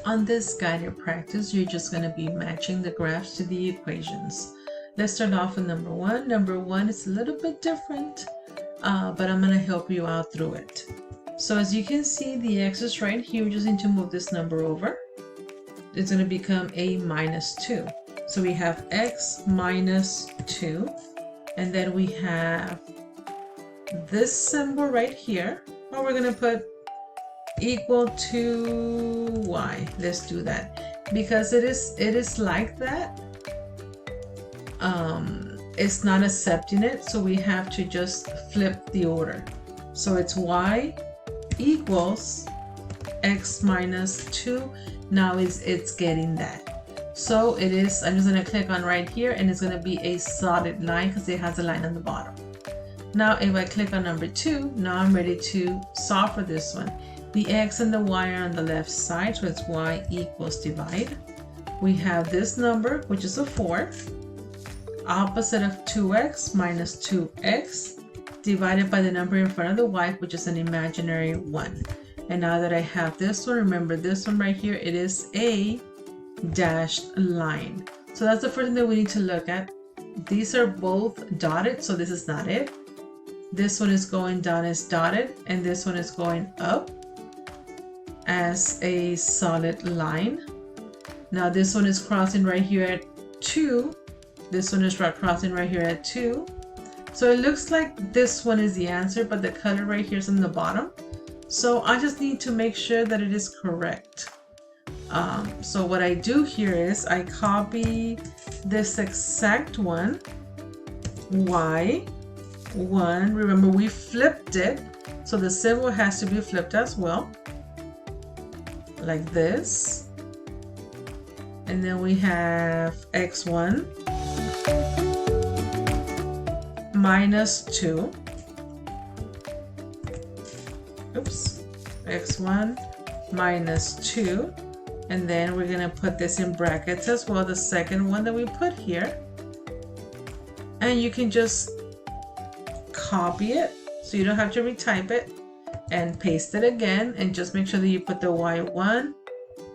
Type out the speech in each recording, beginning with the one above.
On this guided practice, you're just going to be matching the graphs to the equations. Let's start off with number one. Number one is a little bit different, but I'm going to help you out through it. So as you can see, the x is right here. We just need to move this number over. It's going to become a minus 2. So we have x minus 2. And then we have this symbol right here. Well, we're going to put equal to y. Let's do that because it is like that. It's not accepting it, so we have to just flip the order. So it's y equals x minus 2. Now it's getting that. So it is, I'm just going to click on right here and it's going to be a solid line because it has a line on the bottom. Now if I click on number 2, now I'm ready to solve for this one. The x and the y are on the left side, so it's y equals divide. We have this number, which is a 4, opposite of 2x minus 2x, divided by the number in front of the y, which is an imaginary 1. And now that I have this one, remember this one right here, it is a dashed line. So that's the first thing that we need to look at. These are both dotted, so this is not it. This one is going down as dotted, and this one is going up as a solid line. Now this one is crossing right here at 2. This one is crossing right here at 2. So it looks like this one is the answer, but the color right here is on the bottom. So I just need to make sure that it is correct. So what I do here is I copy this exact one, y1. Remember we flipped it, so the symbol has to be flipped as well, like this. And then we have x1 minus 2. Oops. x1 minus 2. And then we're going to put this in brackets as well, the second one that we put here. And you can just copy it so you don't have to retype it, and paste it again, and just make sure that you put the y1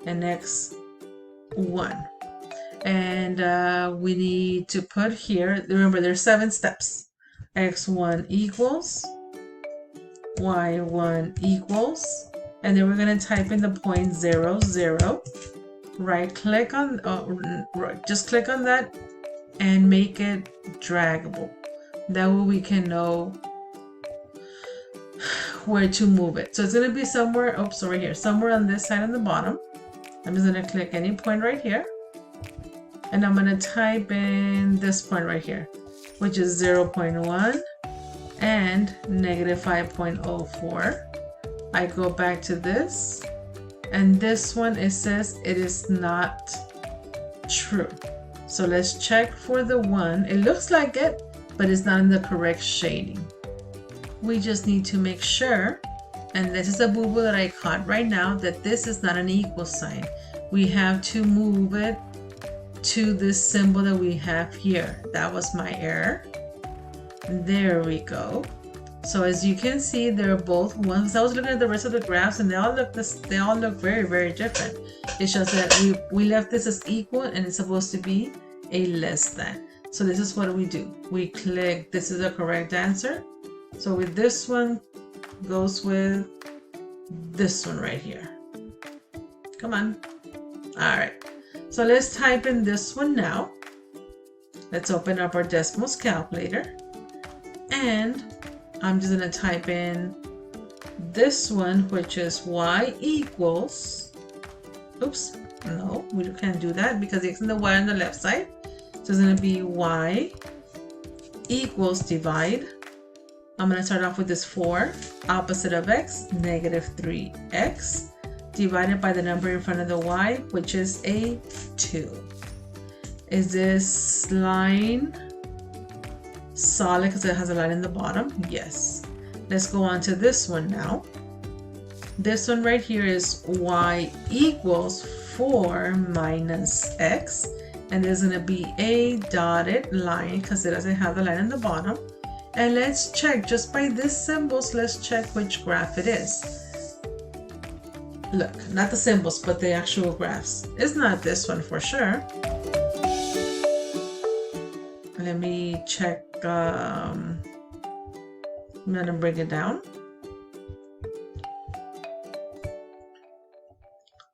and x1. And we need to put here, remember there's 7 steps. x1 equals, y1 equals, and then we're going to type in the point 0, 0. Right click on, just click on that and make it draggable. That way we can know where to move it. So it's going to be somewhere, oops, over here, somewhere on this side on the bottom. I'm just going to click any point right here. And I'm going to type in this point right here, which is 0.1 and negative 5.04. I go back to this, and this one, it says it is not true. So let's check for the 1. It looks like it, but it's not in the correct shading. We just need to make sure, and this is a boo-boo that I caught right now, that this is not an equal sign. We have to move it to this symbol that we have here. That was my error. There we go. So as you can see, they're both ones. I was looking at the rest of the graphs, and they all look very, very different. It's just that we left this as equal, and it's supposed to be a less than. So this is what we do. We click, this is the correct answer. So with this one goes with this one right here. Come on. All right. So let's type in this one now. Let's open up our decimals calculator. And I'm just going to type in this one, which is y equals, oops, no, we can't do that because it's in the y on the left side. So it's going to be y equals divide. I'm going to start off with this 4, opposite of x, negative 3x, divided by the number in front of the y, which is a 2. Is this line solid because it has a line in the bottom? Yes. Let's go on to this one now. This one right here is y equals 4 minus x, and there's going to be a dotted line because it doesn't have the line in the bottom. And let's check just by these symbols, let's check which graph it is. Look, not the symbols, but the actual graphs. It's not this one for sure. Let me check. I'm gonna bring it down.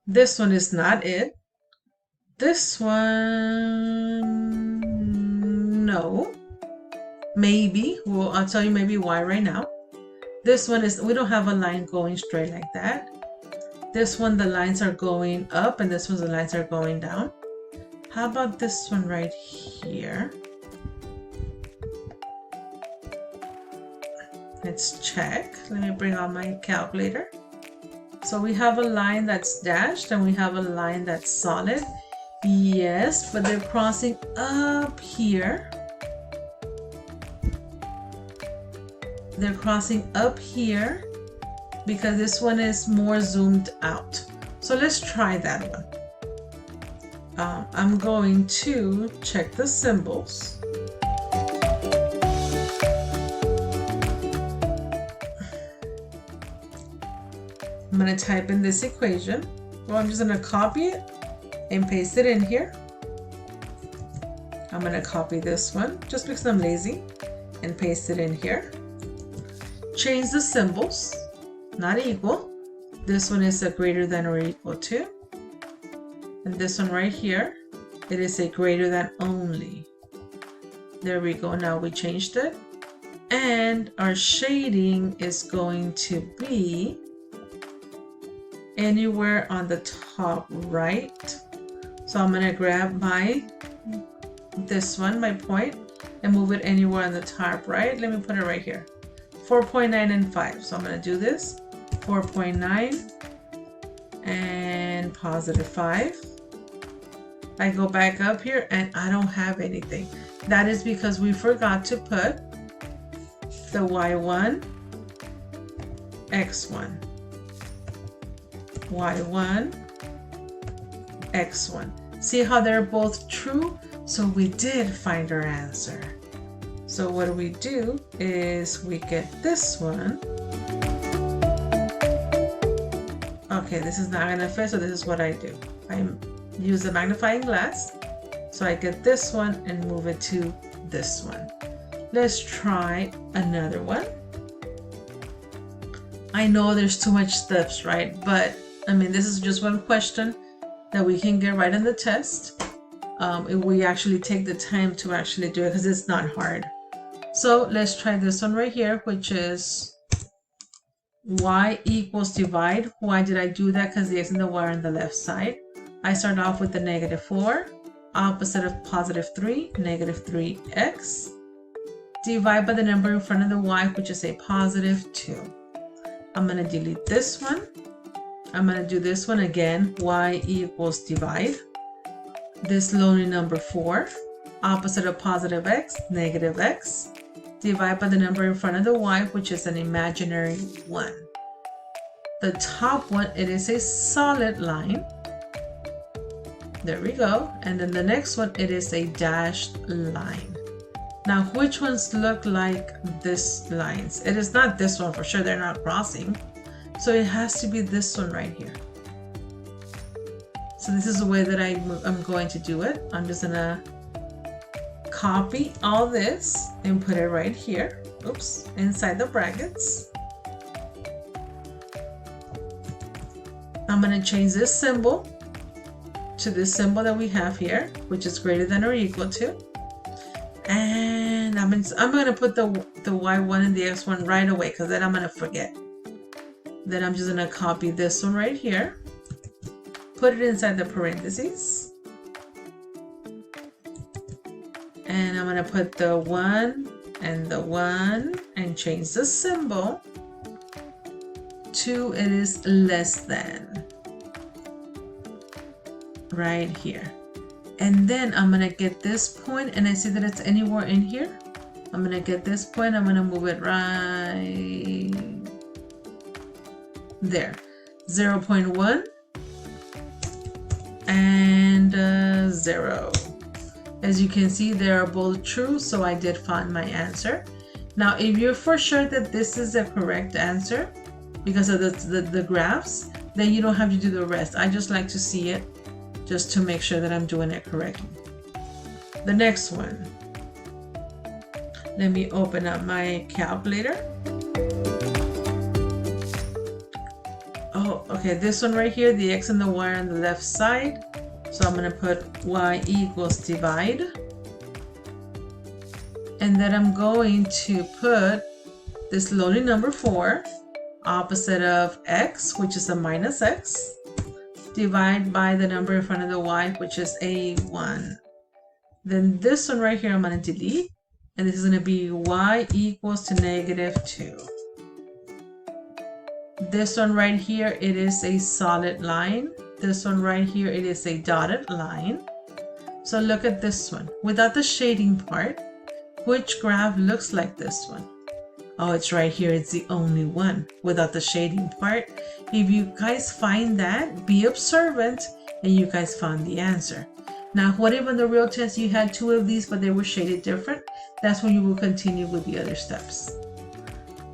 This one is not it. This one, no. Maybe. Well, I'll tell you maybe why right now. This one is, we don't have a line going straight like that. This one, the lines are going up, and this one, the lines are going down. How about this one right here? Let's check. Let me bring out my calculator. So we have a line that's dashed and we have a line that's solid. Yes, but they're crossing up here. They're crossing up here because this one is more zoomed out. So let's try that one. I'm going to check the symbols. I'm going to type in this equation. Well, I'm just going to copy it and paste it in here. I'm going to copy this one just because I'm lazy and paste it in here. Change the symbols, not equal. This one is a greater than or equal to. And this one right here, it is a greater than only. There we go. Now we changed it. And our shading is going to be anywhere on the top right. So I'm going to grab this one, my point, and move it anywhere on the top right. Let me put it right here. 4.9 and 5. So I'm going to do this. 4.9 and positive 5. I go back up here and I don't have anything. That is because we forgot to put the Y1, X1. Y1, X1. See how they're both true? So we did find our answer. So what we do is we get this one. Okay, this is not gonna fit, so this is what I do. I use the magnifying glass. So I get this one and move it to this one. Let's try another one. I know there's too much steps, right? But I mean, this is just one question that we can get right on the test. If we actually take the time to actually do it, because it's not hard. So let's try this one right here, which is y equals divide. Why did I do that? Because the x and the y are on the left side. I start off with the -4, opposite of +3, -3x. Divide by the number in front of the y, which is a +2. I'm going to delete this one. I'm going to do this one again. Y equals divide. This lonely number 4, opposite of +x, -x. Divide by the number in front of the y, which is an imaginary 1. The top one, it is a solid line. There we go. And then the next one, it is a dashed line. Now, which ones look like this lines? It is not this one for sure. They're not crossing. So it has to be this one right here. So this is the way that I'm going to do it. I'm just gonna copy all this and put it right here. Oops, inside the brackets. I'm gonna change this symbol to this symbol that we have here, which is greater than or equal to. And I'm gonna put the Y1 and the X1 right away, because then I'm gonna forget. Then I'm just gonna copy this one right here, put it inside the parentheses, and I'm gonna put the 1 and the 1 and change the symbol to it is less than right here. And then I'm gonna get this point, and I see that it's anywhere in here. I'm gonna get this point, I'm gonna move it right there. 0.1 and 0. As you can see, they are both true, so I did find my answer. Now, if you're for sure that this is the correct answer because of the graphs, then you don't have to do the rest. I just like to see it just to make sure that I'm doing it correctly. The next one, let me open up my calculator. Oh, okay, this one right here, the x and the y on the left side. So I'm going to put y equals divide. And then I'm going to put this lonely number 4, opposite of x, which is a minus x, divide by the number in front of the y, which is a 1. Then this one right here, I'm going to delete. And this is going to be y equals to -2. This one right here, it is a solid line. This one right here, it is a dotted line. So look at this one. Without the shading part, which graph looks like this one? Oh, it's right here. It's the only one without the shading part. If you guys find that, be observant, and you guys found the answer. Now, what if on the real test you had 2 of these, but they were shaded different? That's when you will continue with the other steps.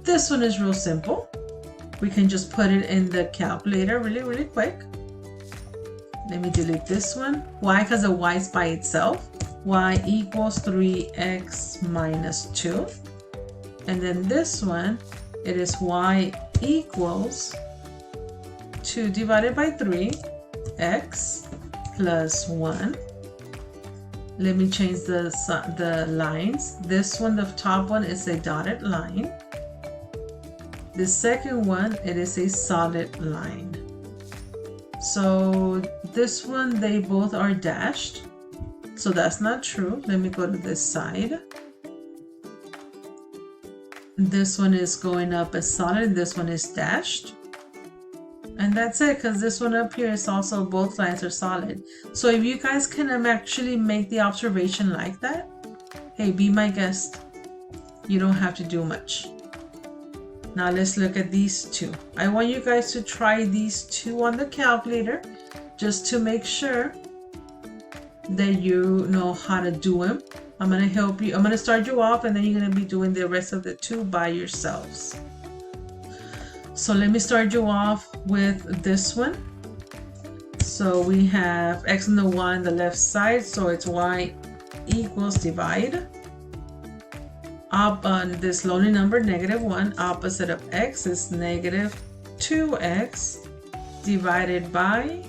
This one is real simple. We can just put it in the calculator really quick. Let me delete this one. Why? Because the y is by itself. Y equals 3x minus 2. And then this one, it is y equals 2 divided by 3, x plus 1. Let me change the lines. This one, the top one, is a dotted line. The second one, it is a solid line. So this one, they both are dashed. So that's not true. Let me go to this side. This one is going up as solid. This one is dashed. And that's it, because this one up here is also, both lines are solid. So if you guys can actually make the observation like that, hey, be my guest. You don't have to do much. Now let's look at these two. I want you guys to try these two on the calculator just to make sure that you know how to do them. I'm going to help you. I'm going to start you off, and then you're going to be doing the rest of the two by yourselves. So let me start you off with this one. So we have x and the y on the left side. So it's y equals divide. Up on this lonely number, -1, opposite of x is -2x divided by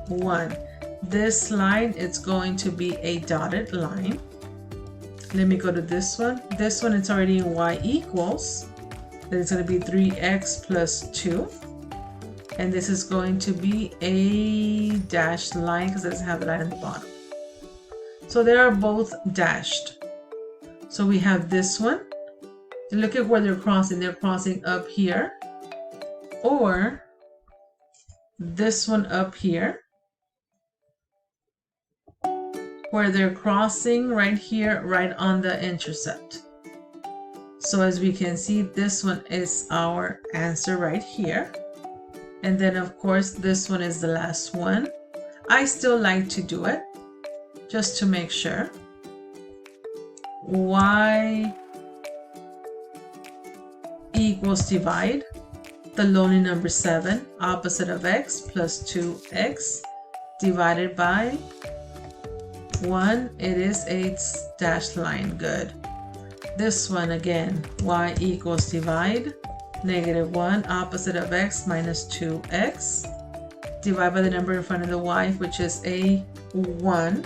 1. This line, it's going to be a dotted line. Let me go to this one. This one, it's already in y equals. Then it's going to be 3x plus 2. And this is going to be a dashed line because it doesn't have the line at the bottom. So they are both dashed. So we have this one. And look at where they're crossing. They're crossing up here. Or this one up here, where they're crossing right here, right on the intercept. So as we can see, this one is our answer right here. And then of course, this one is the last one. I still like to do it just to make sure. Y equals divide the lonely number 7, opposite of x, plus 2x divided by 1. It is a dashed line. Good. This one again, y equals divide -1, opposite of x, minus 2x divide by the number in front of the y, which is a 1.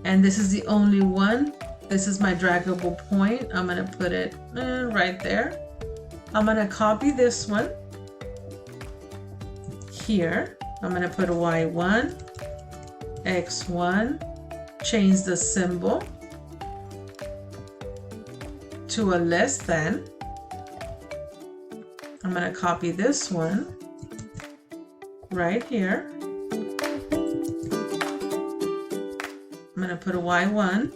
And this is the only one. This is my draggable point. I'm going to put it right there. I'm going to copy this one here. I'm going to put y1, x1, change the symbol to a less than. I'm going to copy this one right here. I'm going to put a y1,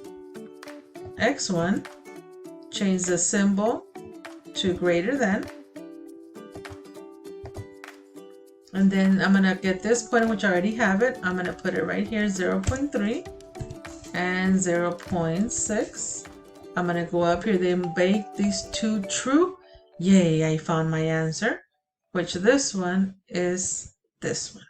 x1, change the symbol to greater than. And then I'm going to get this point, which I already have it. I'm going to put it right here, 0.3 and 0.6. I'm going to go up here, then make these two true. Yay, I found my answer. which this one is this one.